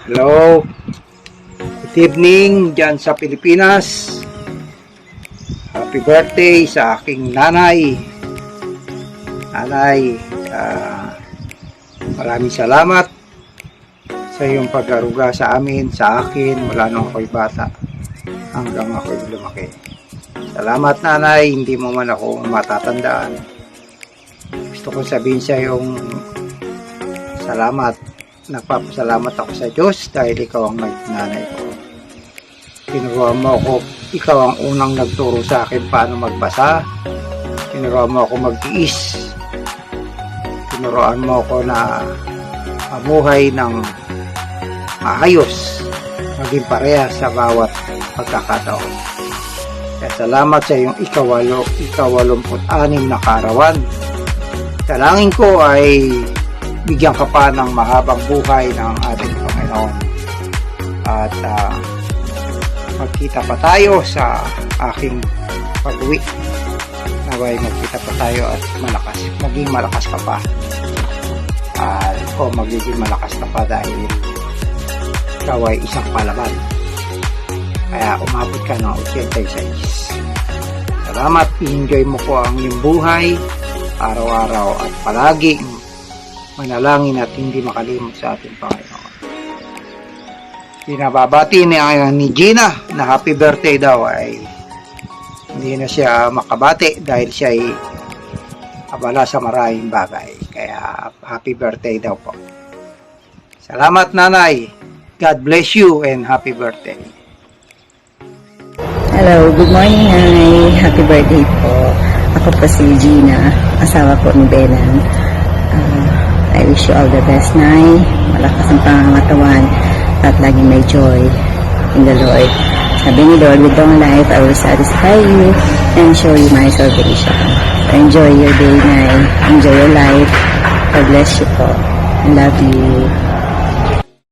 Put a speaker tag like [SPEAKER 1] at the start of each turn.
[SPEAKER 1] Hello, good evening dyan sa Pilipinas. Happy birthday sa aking nanay. Nanay, maraming salamat sa iyong pag-aruga sa amin, sa akin, mula nung ako'y bata hanggang ako'y lumaki. Salamat nanay, hindi mo man ako matatandaan. Gusto ko sabihin sa iyong salamat. Nagpapasalamat ako sa Diyos dahil ikaw ang nanay ko. Tinuruan mo ako, ikaw ang unang nagturo sa akin paano magbasa. Tinuruan mo ako magtiis. Tinuruan mo ako na mamuhay ng maayos, maging pareha sa bawat pagkakataon. Kaya salamat sa iyong ika-86 na kaarawan. Dalangin ko ay bigyan ka pa ng mahabang buhay ng ating Panginoon. At magkita pa tayo sa aking pag-uwi. Naway magkita pa tayo at maging malakas ka pa. Magiging malakas ka pa dahil ikaw ay isang palaban. Kaya umabot ka ng 86. Salamat, i-enjoy mo po ang iyong buhay araw-araw at palaging manalangin at hindi makalimot sa ating Panginoon. Pinababati ni Gina na happy birthday daw ay hindi na siya makabati dahil siya ay abala sa maraming bagay. Kaya happy birthday daw po. Salamat nanay. God bless you and happy birthday.
[SPEAKER 2] Hello, good morning Nay. Happy birthday po. Ako po si Gina, asawa po ni Benan. I wish you all the best, Nay. Malakas ang pangangatawan at laging may joy in the Lord. Sabi ni Lord, with long life, I will satisfy you and show you my salvation. So enjoy your day, Nay. Enjoy your life. God bless you po. I love you.